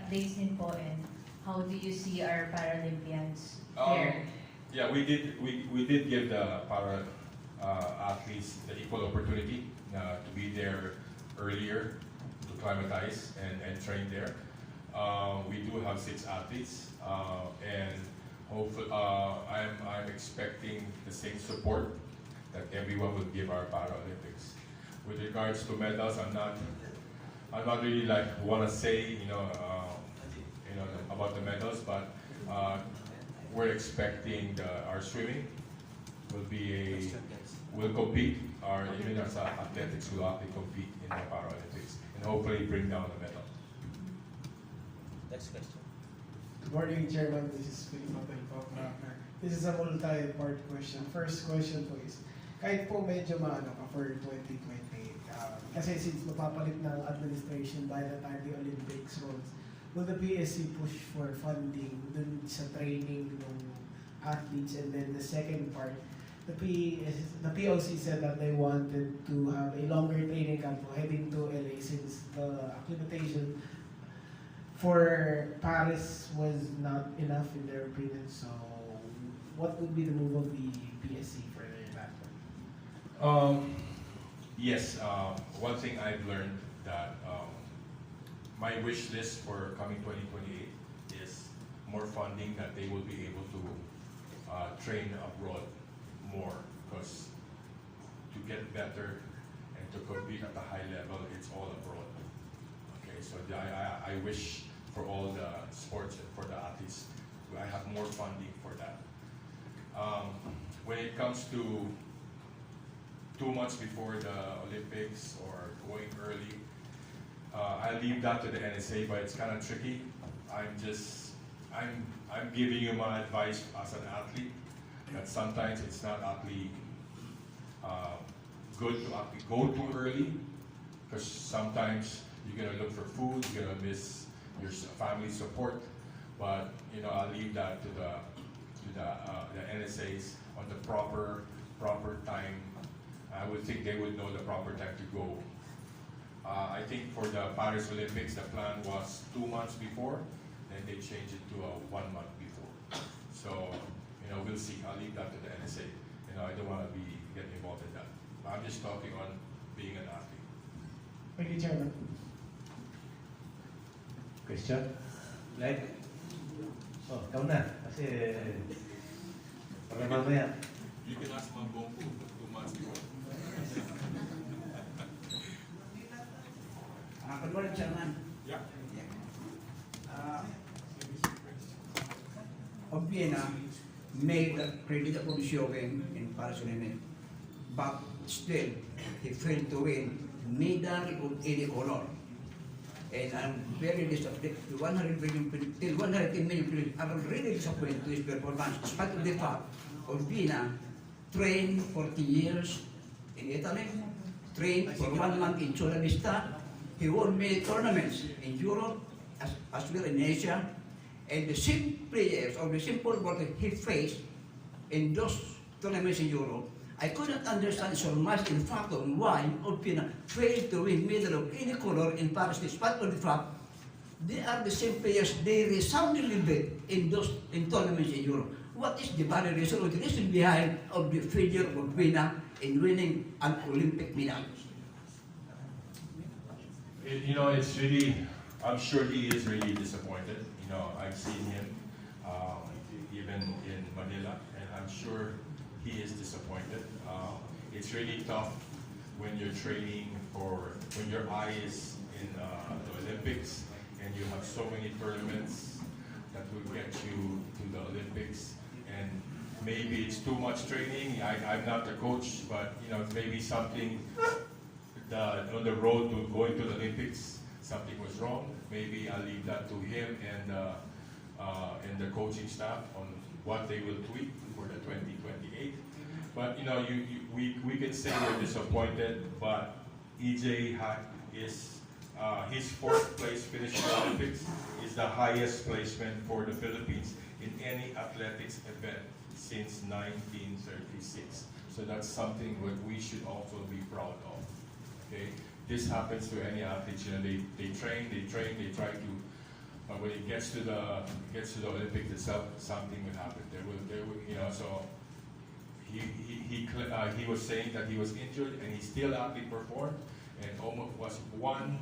updates din po, and how do you see our Paralympians fare? Yeah, we did give the para athletes the equal opportunity to be there earlier, to climatize and train there. We do have 6 athletes, and hopefully, I'm expecting the same support that everyone will give our Paralympics. With regards to medals, I'm not really like want to say about the medals, but we're expecting our swimming will compete, or even our athletics will actually compete in the Paralympics, and hopefully bring down the medal. Next question. Good morning, Chairman. This is Philip Matelco. This is a multi-part question. First question po is, kahit po medyo maano pa for 2028, kasi since mapapalit ng administration by the time the Olympics rolls, will the PSC push for funding dun sa training ng athletes? And then the second part, the POC said that they wanted to have a longer training camp heading to LA since the acclimatization for Paris was not enough in their opinion. So what would be the move of the PSC for that one? Yes, one thing I've learned that my wish list for coming 2028 is more funding, that they will be able to train abroad more, because to get better and to compete at a high level, it's all abroad. Okay, so I wish for all the sports and for the athletes, I have more funding for that. When it comes to 2 months before the Olympics or going early, I leave that to the NSA, but it's kind of tricky. I'm giving you my advice as an athlete, that sometimes it's not actually good to actually go too early, because sometimes you're gonna look for food, you're gonna miss your family support. But I'll leave that to the NSAs on the proper time. I would think they would know the proper time to go. I think for the Paris Olympics, the plan was 2 months before, then they changed it to 1 month before. So, we'll see. I'll leave that to the NSA. I don't want to be getting involved in that. I'm just talking on being an athlete. Thank you, Chairman. Question? Like? Oh, ikaw na. Kasi, para mamaya. You can ask Mambong 2 months before. Good morning, Chairman. Yeah. Vienna made a credible showing in Paris Olympics, but still he failed to win medal of any color. And I'm very disappointed. 100 million people, till 110 million people are really disappointed to his performance, despite of the fact of Vienna trained 40 years in Italy, trained for 1 month in Chula Vista. He won many tournaments in Europe as well in Asia. And the same players or the simple water he faced in those tournaments in Europe, I couldn't understand so much in fact on why Alpina failed to win medal of any color in Paris, despite of the fact they are the same players they resoundingly beat in tournaments in Europe. What is the valid reason or the reason behind of the failure of Vienna in winning an Olympic medal? It's really, I'm sure he is really disappointed. I've seen him even in Manila, and I'm sure he is disappointed. It's really tough when you're training when your eye is in the Olympics, and you have so many tournaments that will get you to the Olympics, and maybe it's too much training. I'm not the coach, but maybe something on the road to going to the Olympics, something was wrong. Maybe I'll leave that to him and the coaching staff on what they will tweak for the 2028. But we can say we're disappointed, but EJ is his 4th place finish in the Olympics is the highest placement for the Philippines in any athletics event since 1936. So that's something that we should also be proud of. Okay, this happens to any athletes. They train, they try to. when it gets to the Olympics itself, something will happen. There will, you know. So he was saying that he was injured, and he still actually performed, and almost was one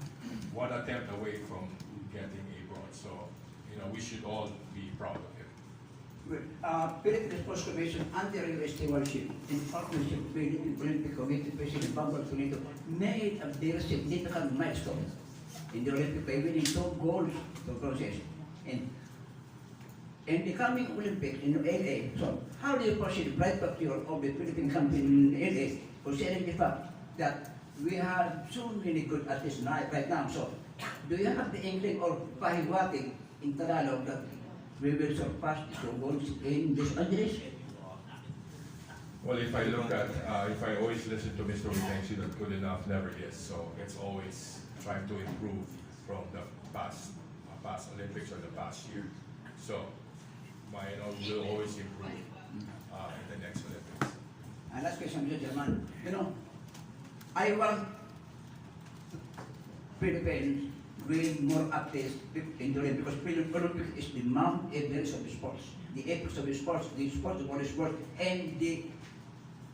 attempt away from getting a bronze. So, you know, we should all be proud of him. Philippine Sports Commission under your stewardship in partnership with the Olympic Committee President Bambal Finito made a very significant milestone in the Olympic by winning 2 gold bronzes. In the coming Olympics in LA, so how do you perceive the bright future of the Philippine campaign in LA, considering the fact that we have so many good athletes right now? So, do you have the inkling or pahiwatig in Tagalog that we will surpass the 2 golds in Los Angeles? Well, if I look at, if I always listen to Mr. Utensi, that good enough never is. So it's always trying to improve from the past Olympics or the past year. So, we'll always improve in the next Olympics. And last question, Mr. Chairman. You know, I want Philippines with more athletes in the Olympics, because Olympics is the Mount Everest of the sports, the apex of the sports of all the sports, and the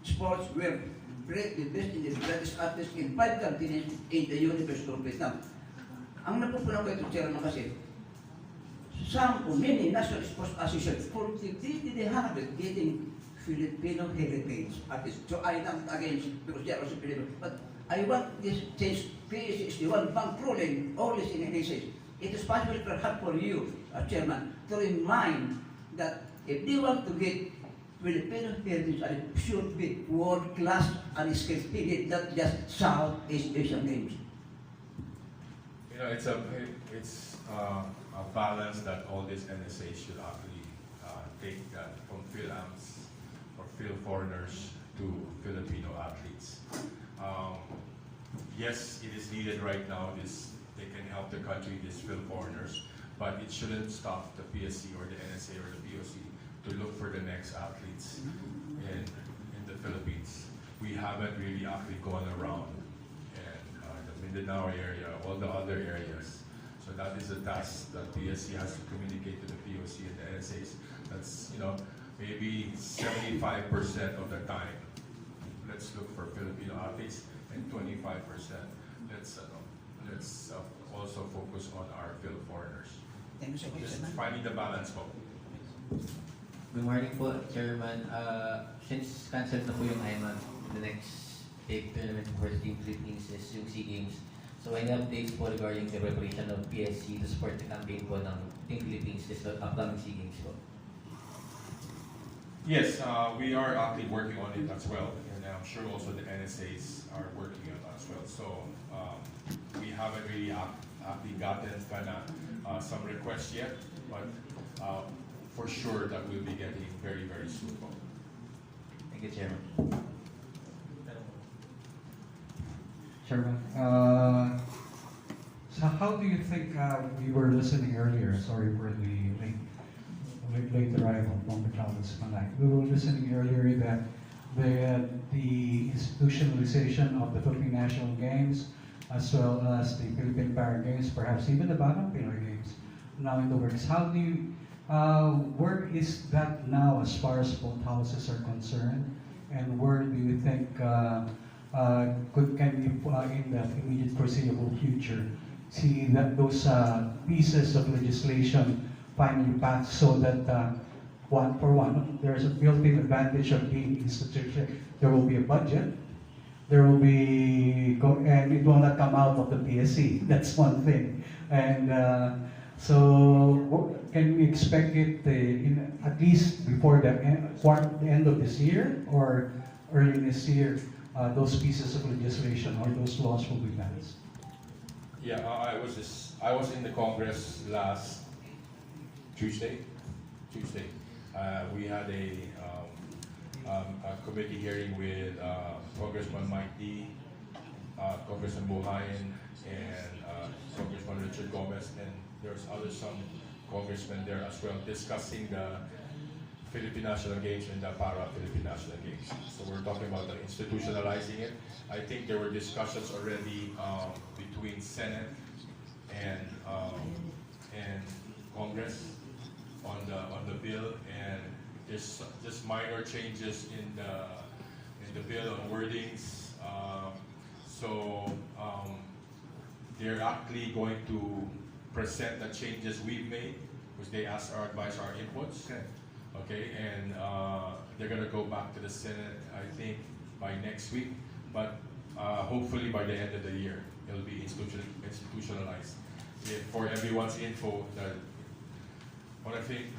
sports where the best in the greatest athletes in 5 continents in the universe of Vietnam. Ang napupunan ko ito, Chairman, kasi some or many national sports associations cultivated the habit of getting Filipino heritage artists. So I am against, because they are also Filipino. But I want this change. PSC is the one controlling all these initiatives. It is possible perhaps for you, Chairman, to remind that if they want to get Filipino heritage, it should be world-class and skilled, not just Southeast Asian games. You know, it's a balance that all these NSAs should actually take that from Phil-Ams or Phil foreigners to Filipino athletes. Yes, it is needed right now. They can help the country, these Phil foreigners, but it shouldn't stop the PSC or the NSA or the POC to look for the next athletes in the Philippines. We haven't really actually gone around and the Mindanao area, all the other areas. So that is a task that PSC has to communicate to the POC and the NSAs. That's, you know, maybe 75% of the time, let's look for Filipino athletes, and 25%, let's also focus on our Phil foreigners. Thank you so much, Just Chairman. finding the balance po. Good morning po, Chairman. Since cancelled na po yung IMAG, the next big tournament for Team Philippines is yung SEA Games. So any updates po regarding the preparation of PSC to support the campaign po ng Team Philippines this upcoming SEA Games po? Yes, we are actually working on it as well, and I'm sure also the NSAs are working on it as well. So we haven't really actually gotten some requests yet, but for sure that we'll be getting very, very soon. Thank you, Chairman. Chairman, so how do you think, we were listening earlier, sorry for the late arrival from the Cloudless Malay. We were listening earlier that the institutionalization of the Philippine National Games, as well as the Philippine Para Games, perhaps even the Batang Pinoy Games, now in the works. How do you, where is that now as far as both houses are concerned? And where do you think can we, in the immediate foreseeable future, see that those pieces of legislation finally passed, so that one for one, there's a built-in advantage of being institution. There will be a budget, there will be, and it will not come out of the PSC. That's one thing. And so, can we expect it at least before the end of this year or early this year? Those pieces of legislation or those laws will be passed. Yeah, I was in the Congress last Tuesday. We had a committee hearing with Congressman Mike D, Congressman Buhayan, and Congressman Richard Gomez, and there's some congressmen there as well discussing the Philippine National Games and the Para-Philippine National Games. So we're talking about institutionalizing it. I think there were discussions already between Senate and Congress on the bill, and there's just minor changes in the bill on wordings. They're actually going to present the changes we've made, which they asked our advice, our inputs. Okay. Okay, and they're gonna go back to the Senate, I think, by next week, but hopefully by the end of the year, it'll be institutionalized. For everyone's info,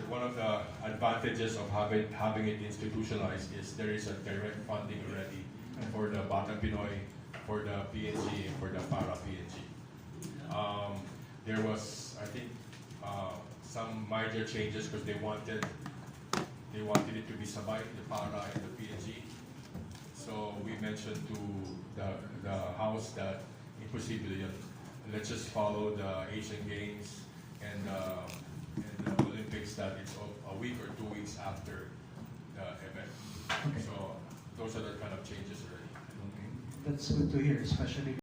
one of the advantages of having it institutionalized is there is a direct funding already for the Batang Pinoy, for the PNG, and for the para PNG. There was, I think, some major changes because they wanted it to be sabay, the para and the PNG. So we mentioned to the House that imposible yun. Let's just follow the Asian Games and the Olympics, that it's a week or 2 weeks after the event. Okay. So those are the kind of changes already. That's good to hear, especially